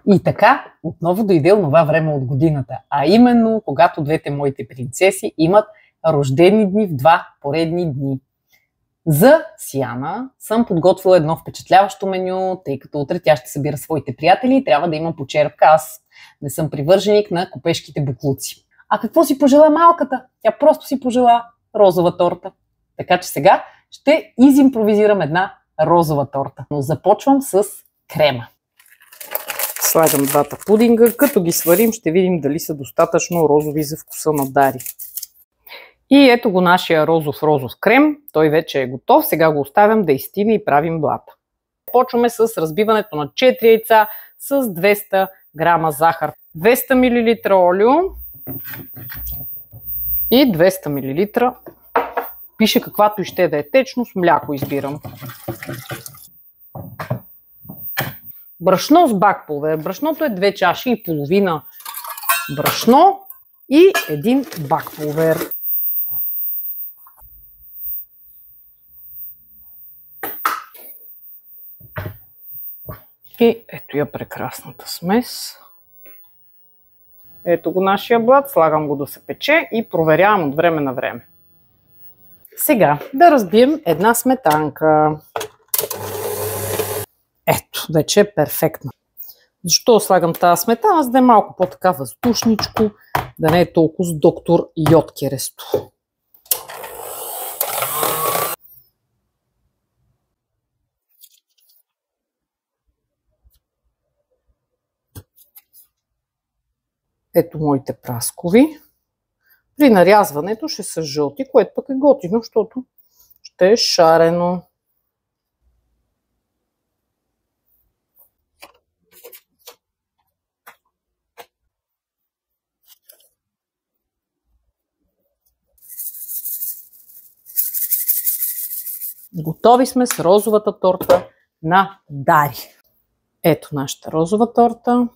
И така отново дойде онова време от годината, а именно когато двете моите принцеси имат рождени дни в два поредни дни. За Сияна съм подготвила едно впечатляващо меню, тъй като утре тя ще събира своите приятели и трябва да има почерпка. Аз не съм привърженик на купешките буклуци. А какво си пожела малката? Тя просто си пожела розова торта. Така че сега ще изимпровизирам една розова торта. Но започвам с крема. Слагам двата пудинга. Като ги сварим, ще видим дали са достатъчно розови за вкуса на Дари. И ето го нашия розов крем. Той вече е готов. Сега го оставям да изстине и правим блата. Почваме с разбиването на 4 яйца с 200 грама захар, 200 мл олио и 200 мл. Пише каквато и ще да е течност, мляко избирам. Брашно с бакпулвер. Брашното е 2 чаши и половина брашно и 1 бакпулвер. И ето я прекрасната смес. Ето го нашия блат, слагам го да се пече и проверявам от време на време. Сега да разбием една сметанка. Ето, вече е перфектна. Защо слагам тази сметана? За да е малко по-така въздушничко, да не е толкова с доктор Йодкересто. Ето моите праскови. При нарязването ще са жълти, което пък е готино, защото ще е шарено. Готови сме с розовата торта на Дари. Ето нашата розова торта.